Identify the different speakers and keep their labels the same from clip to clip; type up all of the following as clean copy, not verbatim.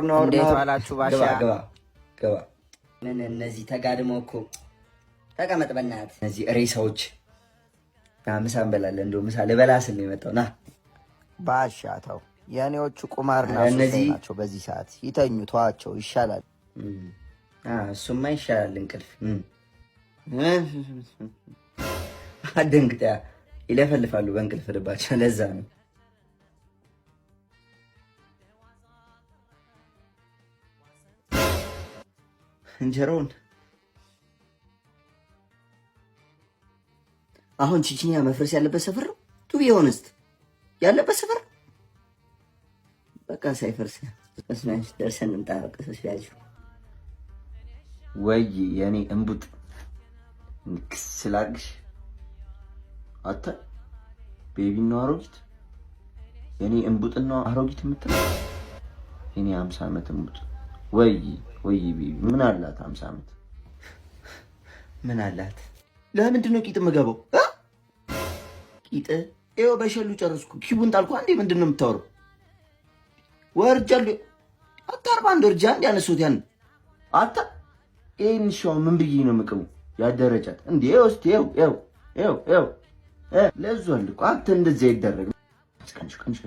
Speaker 1: እንዴት ዋላችሁ ባሻ?
Speaker 2: ገባ ምን እነዚህ ተጋድመው እኮ ተቀመጥ በእናትህ። እነዚህ ሬሳዎች ምሳ እንበላለን። እንደው ምሳ ልበላ ስል ነው የመጣው። ና
Speaker 1: ባሻ ተው፣ የኔዎቹ ቁማርና እነዚህ ናቸው። በዚህ ሰዓት ይተኙ፣ ተዋቸው ይሻላል።
Speaker 2: እሱማ ይሻላል እንቅልፍ። አደንግጣ ይለፈልፋሉ በእንቅልፍ ልባቸው። ለዛ ነው እንጀራውን አሁን ቺቺኒያ መፍረስ ያለበት ሰፈር ነው። ቱቢ ሆነስት ያለበት ሰፈር በቃ ሳይፈርስ ተስማሽ ደርሰን እንጣቀስ ያጅ ወይ የኔ እንቡጥ ንክስላግሽ አታ ቤቢ ነው አሮጊት የኔ እንቡጥና አሮጊት የምትለው የኔ 50 ዓመት እንቡጥ ወይ ቤቢ ምን አላት 50 ዓመት ምን አላት? ለምንድን ነው ቂጥ የምገባው? ቂጥ ይኸው በሸሉ ጨረስኩ። ኪቡን ጣልኩ። አንዴ ምንድን ነው የምታወራው? ወርጃለሁ። አታርባ አንድ ወርጃ አንዴ ያነሱት ያን አታ ይሄን ሻው ምን ብዬ ነው የምቅሙ? ያደረጃት እንዴ ውስጥ ይኸው ለዟል እኮ አንተ እንደዚህ አይደረግ። ቀንሽ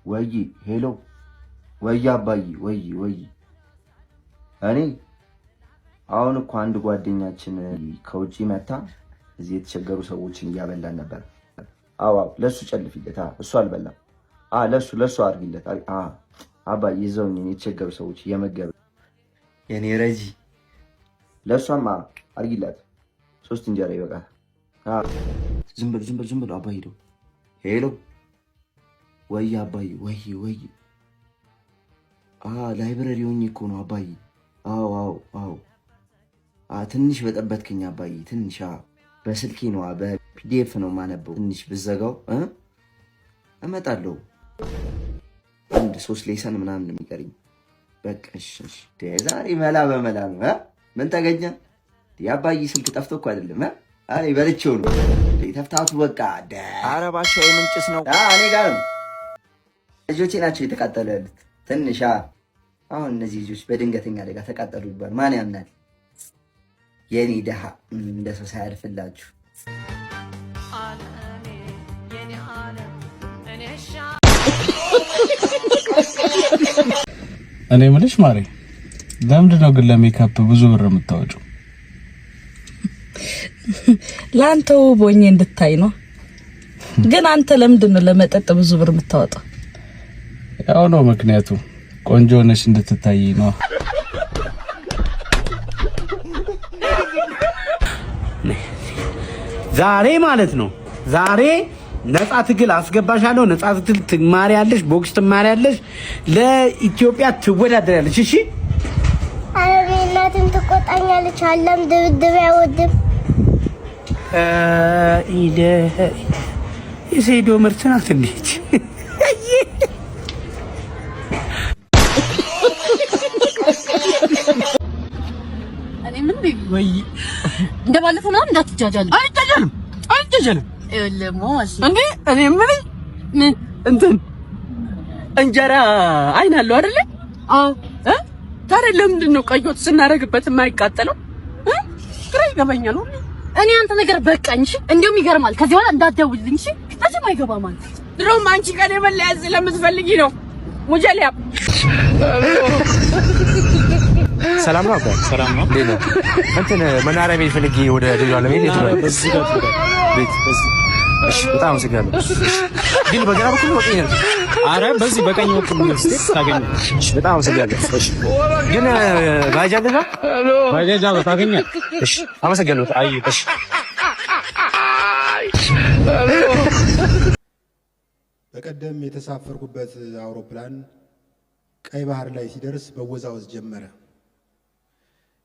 Speaker 2: ወይ ሄሎ ወይ አባዬ ወይ እኔ አሁን እኮ አንድ ጓደኛችን ከውጪ መታ እዚህ የተቸገሩ ሰዎችን እያበላን ነበር። አዎ ለሱ ጨልፊለት። እሱ አልበላም። ለሱ አርግለት። አባዬ ይዘውኝ የተቸገሩ ሰዎች እየመገበ የኔ ረጂ ለሷማ አርግላት። 3 እንጀራ ይበቃል። ዝም በል አባዬ ሄዶ ሄሎ ወይ አባዬ ወይ ላይብረሪ ሆኜ እኮ ነው አባዬ። አዎ ትንሽ በጠበትከኝ አባዬ። ትንሽ በስልኬ ነው በፒዲኤፍ ነው ማነበው። ትንሽ ብዘጋው እመጣለሁ። አንድ 3 ሌሰን ምናምን የሚቀርኝ በቃ እሺ። ዛሬ መላ በመላ ነው። ምን ተገኘ? የአባዬ ስልክ ጠፍቶ እኮ አይደለም። አሬ በልቼው ነው ተፍታቱ። በቃ
Speaker 1: ኧረ ባሻ የምንጭስ ነው።
Speaker 2: እኔ ጋር ነው። ልጆቼ ናቸው የተቃጠሉ ያሉት። ትንሽ አሁን እነዚህ ልጆች በድንገተኛ አደጋ ተቃጠሉ ይባል ማን ያምናል? የኔ ደሃ እንደ ሰው ሳያልፍላችሁ።
Speaker 3: እኔ የምልሽ ማሬ፣ ለምንድን ነው ግን ለሜካፕ ብዙ ብር የምታወጪው?
Speaker 4: ላንተው ቦኜ እንድታይ ነው። ግን አንተ ለምንድን ነው ለመጠጥ ብዙ ብር የምታወጣው?
Speaker 3: ያው ነው ምክንያቱ ቆንጆ ነሽ እንድትታይ ነው።
Speaker 5: ዛሬ ማለት ነው ነፃ ትግል አስገባሻለሁ። ነፃ ትግል ትማሪያለሽ፣ ቦክስ ትማሪያለሽ፣ ለኢትዮጵያ ትወዳደሪያለሽ። እሺ
Speaker 6: አረብ እናትም ትቆጣኛለች። አለም ድብድብ አይወድም።
Speaker 5: የሰይዶ ምርት ናት እንዴት?
Speaker 4: እኔ ምን ወይ እንደባለፈው ምናምን እንዳትጃጃል።
Speaker 5: አይጃጃልም
Speaker 4: ለሞስ
Speaker 5: እንዴ? እኔ ምን እንትን እንጀራ አይን አለው አይደለ? ታዲያ ለምንድን ነው ቀይ ወጥ ስናደርግበት የማይቃጠለው? ግራ ይገባኛል።
Speaker 4: እኔ አንተ ነገር በቃኝ። እሺ እንደውም ይገርማል። ከዚህ በኋላ እንዳትደውልልኝ። እሺ ታችም አይገባም አንተ።
Speaker 5: ድሮም አንቺ ከኔ መለያዝ ስለምትፈልጊ ነው ሙጀሊያ።
Speaker 7: ሰላም ነው አባይ? ሰላም ነው። እንዴት ነው? እንትን መናሪያ ቤት ፈልጌ ወደ ሌላ ለቤት ቤት እሺ፣ በጣም አመሰግናለሁ። ግን በግራ በኩል ነው ወጥኛል። አረ በዚህ በቀኝ በኩል ነው ታገኝ። እሺ፣ በጣም አመሰግናለሁ። እሺ፣ ግን ባጃጅ አለ? ባጃጅ አለ ታገኛለህ? እሺ፣ አመሰግናለሁ። አይ እሺ።
Speaker 8: በቀደም የተሳፈርኩበት አውሮፕላን ቀይ ባህር ላይ ሲደርስ መወዛወዝ ጀመረ።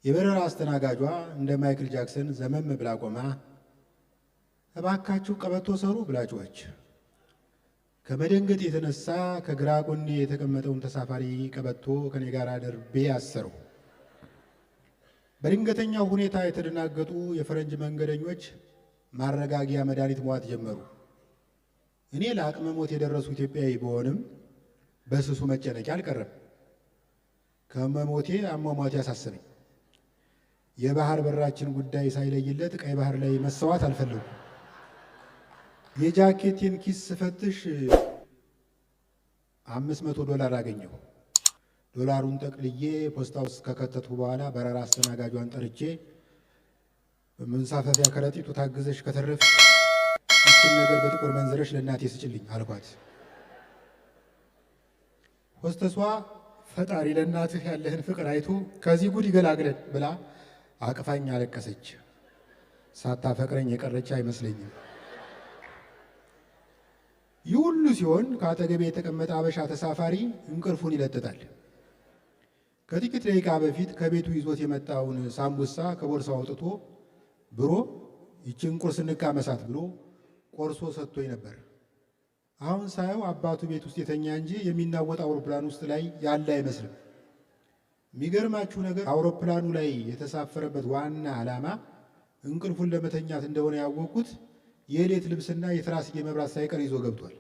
Speaker 8: የበረራ አስተናጋጇ እንደ ማይክል ጃክሰን ዘመም ብላ ቆማ እባካችሁ ቀበቶ ሰሩ ብላችኋች። ከመደንገጥ የተነሳ ከግራ ጎኔ የተቀመጠውን ተሳፋሪ ቀበቶ ከኔ ጋር ደርቤ አሰረው። በድንገተኛው ሁኔታ የተደናገጡ የፈረንጅ መንገደኞች ማረጋጊያ መድኃኒት መዋጥ ጀመሩ። እኔ ለአቅመ ሞት የደረሱ ኢትዮጵያዊ በሆንም በስሱ መጨነቂ አልቀረም። ከመሞቴ አሟሟቴ ያሳሰበኝ። የባህር በራችን ጉዳይ ሳይለይለት ቀይ ባህር ላይ መሰዋት አልፈለኩም። የጃኬቴን ኪስ ፈትሽ $500 አገኘሁ። ዶላሩን ጠቅልዬ ፖስታ ውስጥ ከከተትኩ በኋላ በረራ አስተናጋጇን ጠርቼ በመንሳፈፊያ ከረጢቱ ታግዘሽ ከተረፍ ይህችን ነገር በጥቁር መንዝረሽ ለእናቴ ስጭልኝ አልኳት። ሆስተሷ ፈጣሪ ለእናትህ ያለህን ፍቅር አይቶ ከዚህ ጉድ ይገላግለን ብላ አቅፋኝ አለቀሰች። ሳታፈቅረኝ የቀረች አይመስለኝም። ይህ ሁሉ ሲሆን ከአጠገቤ የተቀመጠ አበሻ ተሳፋሪ እንቅልፉን ይለጥጣል። ከጥቂት ደቂቃ በፊት ከቤቱ ይዞት የመጣውን ሳምቡሳ ከቦርሳው አውጥቶ ብሮ ይችን ቁርስ እንቃመሳት ብሎ ቆርሶ ሰጥቶኝ ነበር። አሁን ሳየው አባቱ ቤት ውስጥ የተኛ እንጂ የሚናወጥ አውሮፕላን ውስጥ ላይ ያለ አይመስልም። የሚገርማችሁ ነገር አውሮፕላኑ ላይ የተሳፈረበት ዋና ዓላማ እንቅልፉን ለመተኛት እንደሆነ ያወቅኩት የሌት ልብስና የትራስጌ መብራት ሳይቀር ይዞ ገብቷል።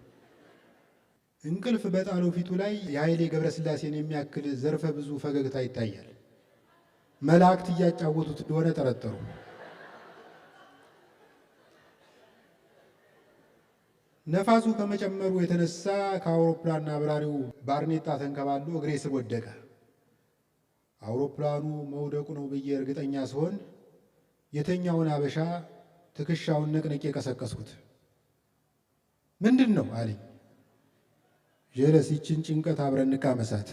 Speaker 8: እንቅልፍ በጣለው ፊቱ ላይ የኃይሌ ገብረስላሴን የሚያክል ዘርፈ ብዙ ፈገግታ ይታያል። መላእክት እያጫወቱት እንደሆነ ጠረጠሩ። ነፋሱ ከመጨመሩ የተነሳ ከአውሮፕላን አብራሪው ባርኔጣ ተንከባሎ እግሬ ስር ወደቀ። አውሮፕላኑ መውደቁ ነው ብዬ እርግጠኛ ስሆን የተኛውን አበሻ ትከሻውን ነቅነቄ ቀሰቀስኩት። ምንድን ነው አለኝ። ጀለስ ይችን ጭንቀት አብረን እንቃመሳት።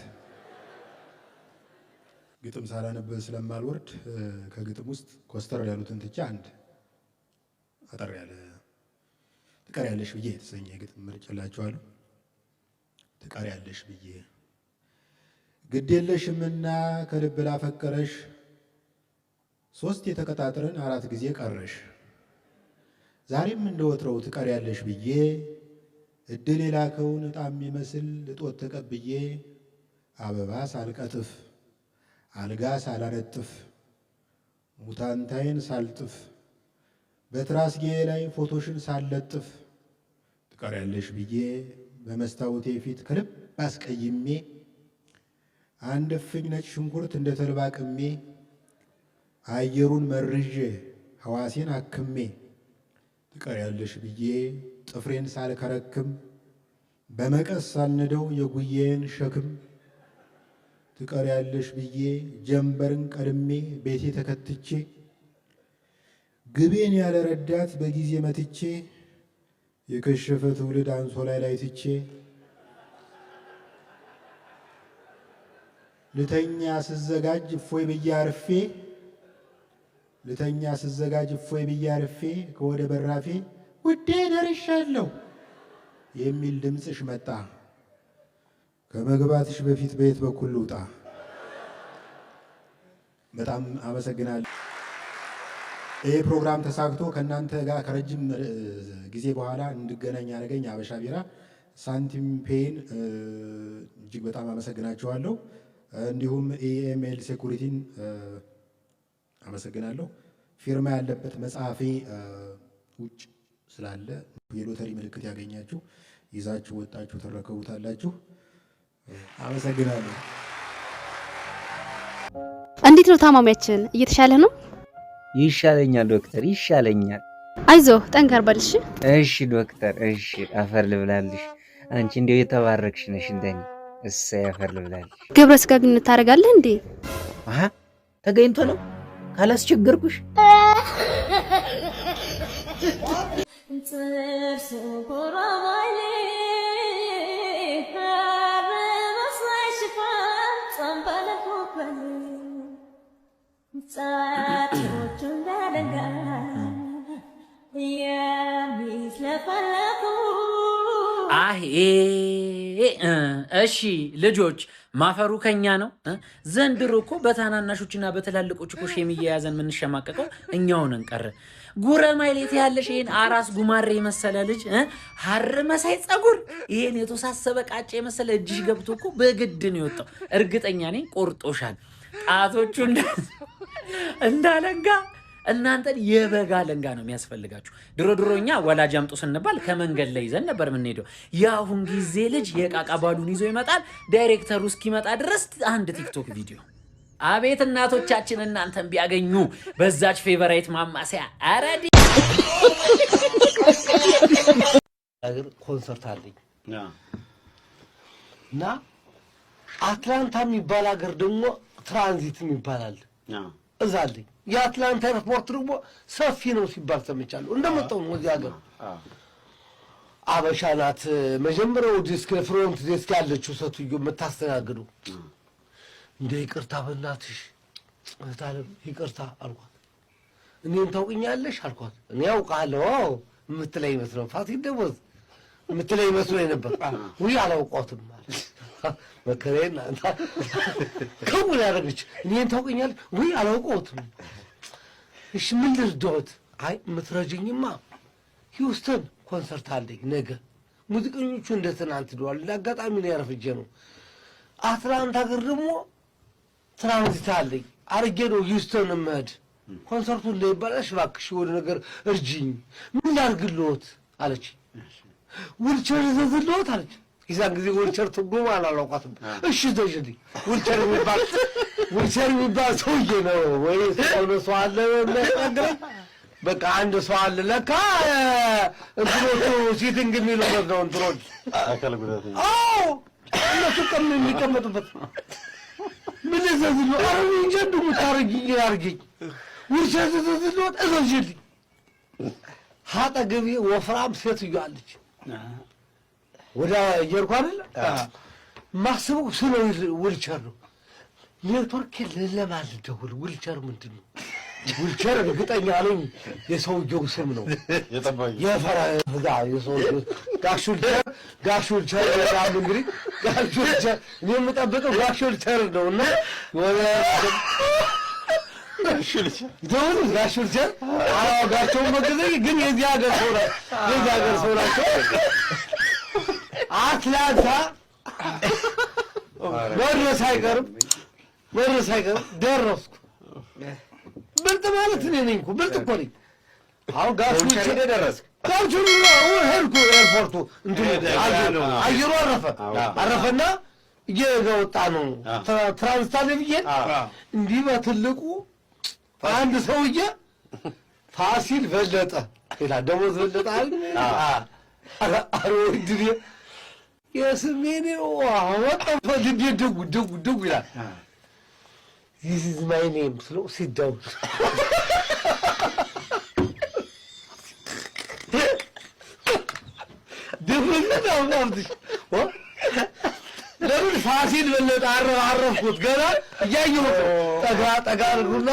Speaker 8: ግጥም ሳላነብ ስለማልወርድ ከግጥም ውስጥ ኮስተር ያሉትን ትቼ አንድ አጠር ያለ ትቀሪያለሽ ብዬ የተሰኘ ግጥም መርጬላችኋለሁ። ትቀሪያለሽ ብዬ ግዴለሽምና ከልብ ላፈቀረሽ 3 የተቀጣጥረን 4 ጊዜ ቀረሽ። ዛሬም እንደወትረው ትቀሪያለሽ ብዬ እድል የላከውን ዕጣም ይመስል እጦት ተቀብዬ አበባ ሳልቀጥፍ አልጋ ሳላነጥፍ ሙታንታይን ሳልጥፍ በትራስጌ ላይ ፎቶሽን ሳልለጥፍ ትቀሪያለሽ ብዬ በመስታወቴ ፊት ከልብ አስቀይሜ አንድ እፍኝ ነጭ ሽንኩርት እንደ ተልባ ቅሜ አየሩን መርዤ ሕዋሴን አክሜ ትቀሪያለሽ ብዬ ጥፍሬን ሳልከረክም በመቀስ ሳልነደው የጉዬን ሸክም ትቀሪያለሽ ብዬ ጀንበርን ቀድሜ ቤቴ ተከትቼ ግቤን ያለ ረዳት በጊዜ መትቼ የከሸፈ ትውልድ አንሶላይ ላይ ትቼ ልተኛ ስዘጋጅ እፎይ ብዬ አርፌ ልተኛ ስዘጋጅ እፎይ ብዬ አርፌ ከወደ በራፌ ውዴ ደርሻለሁ የሚል ድምፅሽ መጣ። ከመግባትሽ በፊት በየት በኩል ልውጣ? በጣም አመሰግናለሁ። ይህ ፕሮግራም ተሳክቶ ከእናንተ ጋር ከረጅም ጊዜ በኋላ እንድገናኝ ያደረገኝ አበሻ ቢራ ሳንቲም ፔይን እጅግ በጣም አመሰግናቸዋለሁ። እንዲሁም ኢኤምኤል ሴኩሪቲን አመሰግናለሁ። ፊርማ ያለበት መጽሐፌ ውጭ ስላለ የሎተሪ ምልክት ያገኛችሁ ይዛችሁ ወጣችሁ ተረከቡታላችሁ። አመሰግናለሁ።
Speaker 9: እንዴት ነው ታማሚያችን? እየተሻለ ነው?
Speaker 10: ይሻለኛል ዶክተር፣ ይሻለኛል።
Speaker 9: አይዞህ ጠንከር በል እሺ።
Speaker 10: እሺ ዶክተር፣ እሺ። አፈር ልብላልሽ። አንቺ እንደው የተባረክሽ ነሽ እንደኔ። እሰይ አፈር ልብላልሽ።
Speaker 9: ግብረ ስጋ ግንኙነት ታደርጋለህ እንዴ?
Speaker 10: አሃ ተገኝቶ ነው ካላስቸገርኩሽ።
Speaker 11: እሺ ልጆች ማፈሩ ከኛ ነው። ዘንድሮ እኮ በታናናሾችና በትላልቆች እኮ የሚያያዘን የምንሸማቀቀው እኛው ነን ቀረ። ጉረማይሌት ያለሽ ይሄን አራስ ጉማሬ የመሰለ ልጅ ሐር መሳይ ጸጉር ይሄን የተሳሰበ ቃጭ የመሰለ እጅሽ ገብቶ እኮ በግድ ነው የወጣው። እርግጠኛ ነኝ ቆርጦሻል። ጣቶቹ እንዳለንጋ እናንተን የበጋ ለንጋ ነው የሚያስፈልጋችሁ። ድሮኛ ወላጅ አምጡ ስንባል ከመንገድ ላይ ይዘን ነበር የምንሄደው። የአሁን ጊዜ ልጅ የቃቃ ባሉን ይዞ ይመጣል። ዳይሬክተሩ እስኪመጣ ድረስ አንድ ቲክቶክ ቪዲዮ። አቤት እናቶቻችን እናንተን ቢያገኙ በዛች ፌቨራይት ማማሰያ አረዲ
Speaker 12: አገር ኮንሰርት አለኝ እና አትላንታ የሚባል ሀገር ደግሞ ትራንዚት የሚባላል እዛ አለኝ። የአትላንታ ኤርፖርት ደግሞ ሰፊ ነው ሲባል ሰምቻለሁ። እንደመጣው ነው እዚህ ሀገር አበሻ ናት መጀመሪያው ዲስክ ፍሮንት ዲስክ ያለችው ሰትዩ የምታስተናግዱ። እንደ ይቅርታ በእናትሽ እታለም ይቅርታ አልኳት። እኔን ታውቂኛለሽ አልኳት። እኔ አውቃለሁ የምትለኝ መስሎኝ ፋሲል ደሞዝ የምትለኝ መስሎኝ ነበር። ውይ አላውቃትም ማለት መከረና ከሙላ ያደረገች እኔን ታውቂኛለሽ? ውይ አላውቃትም። እሺ ምን ልርዳዎት? አይ የምትረጂኝማ ሂውስተን ኮንሰርት አለኝ ነገ። ሙዚቀኞቹ እንደ ትናንት ደዋል። ለአጋጣሚ ነው ያረፈጀ ነው። አትላንታ ሀገር ደግሞ ትራንዚት አለኝ አርጌ ነው ሂውስተን የምሄድ። ኮንሰርቱ እንዳይባላሽ እባክሽ ወደ ነገር እርጂኝ። ምን ላድርግልዎት አለች። ዊልቸር ዘዝልዎት አለች። የዛን ጊዜ ዊልቸር ትርጉም አላውቃትም። እሺ ዘዥልኝ። ዊልቸር የሚባል ሰውዬ ነው ወይ ሰው አለ የሚያስቸግረኝ። በቃ አንድ ሰው አለ ለካ እንትኖቹ ሲቲንግ የሚሉበት ነው እንትኖች አካል ጉዳተኛ። አዎ እነሱ የሚቀመጡበት ምን ዘዝልዎ አረብ እንጀዱ ታረጊኝ ያርጊኝ። ዊልቸር ዘዝልዎት እዘዥልኝ። አጠገቤ ወፍራም ሴትዮ አለች። ወደ የርኳ አይደል ማስበው ስለ ዊልቸር ነው። ኔትወርክ ለማን ደውል? ዊልቸር ምንድን ነው? ዊልቸር እርግጠኛ ነኝ የሰውየው ስም ነው። የፈራ የሰውየው ጋሽ ዊልቸር ያሉ እንግዲህ ጋሽ ዊልቸር እኔ የምጠብቀው ጋሽ ዊልቸር ነው እና ወደ ጋሽ ዊልቸር ጋቸው መገዘኝ ግን የዚህ ሀገር ሰው ናቸው። አትላንታ መድረስ አይቀርም ደረስኩ። ብልጥ ማለት እኔ ነኝ እኮ ብልጥ እኮ ነኝ። አሁን ጋሽ ዊልቸር ደረስክ? ጋሽ ሄድኩ ኤርፖርቱ እንትን አየሩ አረፈና እየወጣ ነው ትራንስታ ብዬ እንዲህ በትልቁ አንድ ሰውዬ ፋሲል በለጠ ይላል። ደሞዝ በለጠ አሮድሪ የስሜኔ ወጣፈ ልቤ ደጉ ይላል። This is my name. Slow, sit down. ደብረና አውጣልሽ ለምን ፋሲል በለጠ አረፍኩት ገና እያየሁ ጠጋ አድርጉና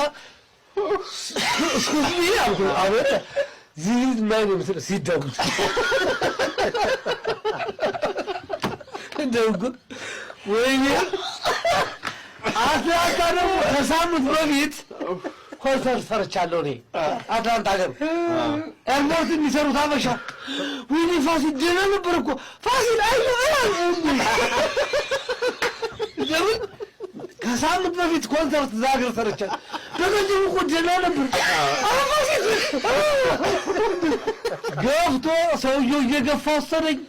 Speaker 12: እስኩዝ ቢ አልኩ። አቤት This is my name. Sit down. እንደው ወይኔ አትላንታ ደግሞ ከሳምንት በፊት ኮንሰርት ሰርቻለሁ እኔ አትላንታ ሀገር ኤርፖርት የሚሰሩት አበሻ። ወይኔ ፋሲል ደህና ነበር እኮ ፋሲል ለምን ከሳምንት በፊት ኮንሰርት እዛ ሀገር ሰርቻለሁ። በገንዘቡ እኮ ደህና ነበር። ፋሲል ገፍቶ ሰውየው እየገፋ ወሰደኝ።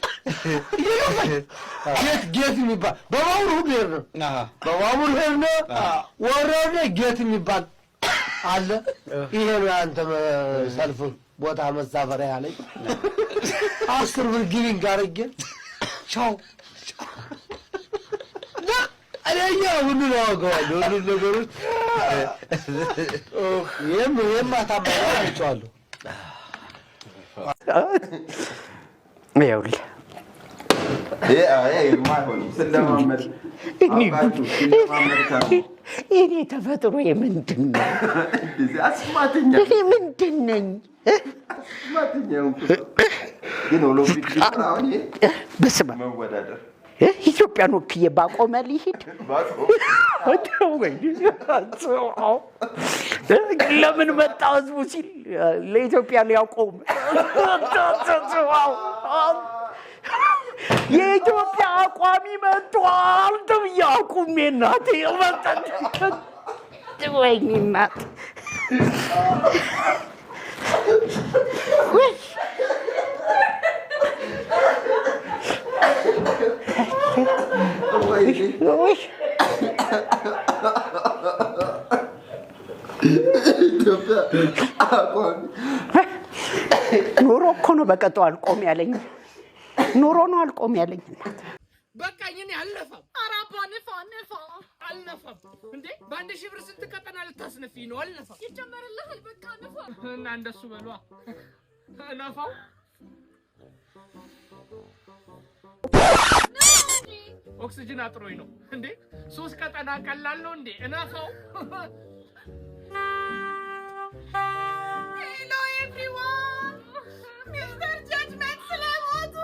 Speaker 12: ጌት የሚባል በባቡር ሄድ ነው ወረደ። ጌት የሚባል አለ። ይሄ ነው አንተ ሰልፍ ቦታ መሳፈሪያ ያለኝ። 10 ብር ጊቪንግ አድርጌ ቻው አለኛ። ሁሉ ነው አውቀዋለሁ ሁሉ ነገሮች የማታማራቸዋለሁ።
Speaker 5: ይኸውልህ እኔ ተፈጥሮ ምንድን ነው? ምንድን ነኝ? በስመ አብ ኢትዮጵያን ወክዬ ባቆመ ሊሄድ ለምን መጣ ህዝቡ ሲል ለኢትዮጵያ ሊያቆም የኢትዮጵያ አቋሚ መጥቷል ተብዬ አቁሜ እናቴ ወይኔ እናት ኑሮ እኮ ነው በቀጠው አልቆም ያለኝ ኑሮ ነው አልቆም ያለኝ
Speaker 13: በቃ እኔ አልነፋም አራባ ነፋ አልነፋም እንዴ ባንድ ሺህ ብር ስንት ቀጠና ልታስነፊ ነው አልነፋም ይጨመርልሃል በቃ ነፋ እና እንደሱ በሏ ነፋው ኦክሲጅን አጥሮኝ ነው እንዴ 3 ቀጠና ቀላል ነው እንዴ ነፋው Hello everyone Mr. Judgment ስለሞቱ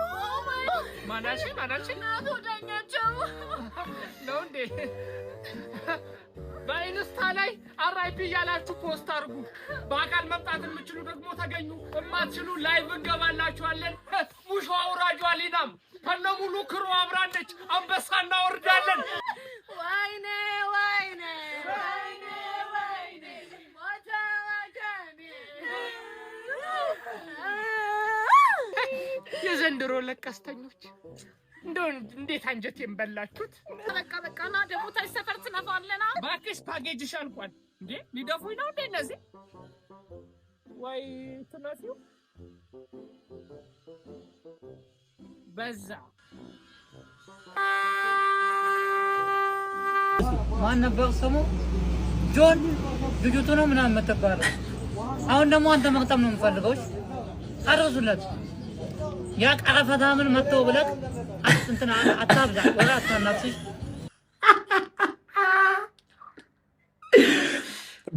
Speaker 13: ማናሽ ናቶ ዳኛቸው ነው እንዴ በኢንስታ ላይ አራይፒ ያላችሁ ፖስት አድርጉ በአካል መምጣት የምትችሉ ደግሞ ተገኙ እማትችሉ ላይቭ እንገባላችኋለን ሙሾ አውራጇ ሊናም ከነሙሉ ክሩ አብራነች አንበሳ እናወርዳለን ወይኔ የዘንድሮ ለቀስተኞች እንደው እንዴት አንጀቴን በላችሁት በቃና ደግሞ ታይሰፈር ትነፋለና ባክሽ ፓኬጅሽ አልቋል እንዴ ሊደፉኝ ነው እንዴ እነዚህ ወይ ትነፊው በዛ
Speaker 11: ማን ነበር ስሙ ጆን ልጅቱ ነው ምናምን መተባለ አሁን ደግሞ አንተ መቅጠም ነው የምፈልገው አረሱለት ያ ቀረፈታ ምን መተው ብለክ እንትና አታብዛ ወራ አታናፍሽ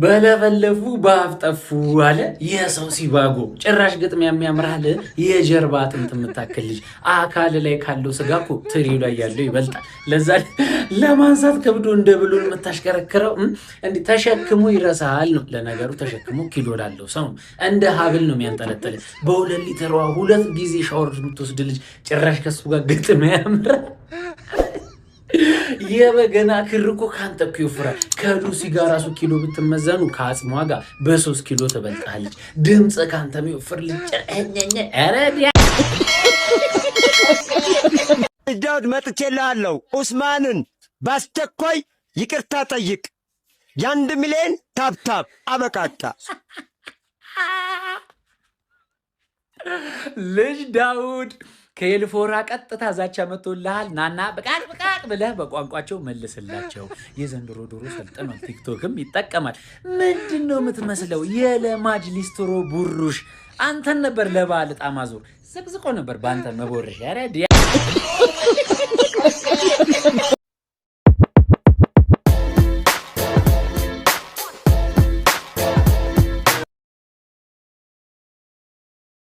Speaker 11: በለፈለፉ ባፍጠፉ አለ የሰው ሲባጎ ጭራሽ ግጥም የሚያምራል የጀርባ አጥንት የምታክል ልጅ አካል ላይ ካለው ስጋኮ ትሪው ላይ ያለው ይበልጣል ለዛ ለማንሳት ከብዶ እንደብሉን የምታሽከረክረው እንዴ ተሸክሞ ይረሳል ነው ለነገሩ ተሸክሞ ኪሎ ላለው ሰው እንደ ሀብል ነው የሚያንጠለጥል በ2 ሊትሯ 2 ጊዜ ሻወር የምትወስድ ልጅ ጭራሽ ከሱ ጋር ግጥም ያምራል የበገና ክርኮ ካንተኩ ይፍራል ከሉሲ ጋር ራሱ ኪሎ ብትመዘኑ ከአጽሟ ጋር በ3 ኪሎ ተበልጣለች ድምጽ ካንተም ይፍር ልጅ እኛኛ አረዲያ
Speaker 14: ዳውድ መጥቼልሃለሁ ኡስማንን ባስቸኳይ ይቅርታ ጠይቅ የ1 ሚሊዮን ታብታብ አበቃቃ
Speaker 11: ልጅ ዳውድ ከኤልፎራ ቀጥታ ዛቻ መጥቶልሃል ናና በቃቅ ብለህ በቋንቋቸው መልስላቸው የዘንድሮ ዶሮ ሰልጥኗል ቲክቶክም ይጠቀማል ምንድነው የምትመስለው የለማጅ ሊስትሮ ቡሩሽ አንተን ነበር ለባል ጣማዞር ዝቅዝቆ ነበር ባንተ መቦርሽ ያረድ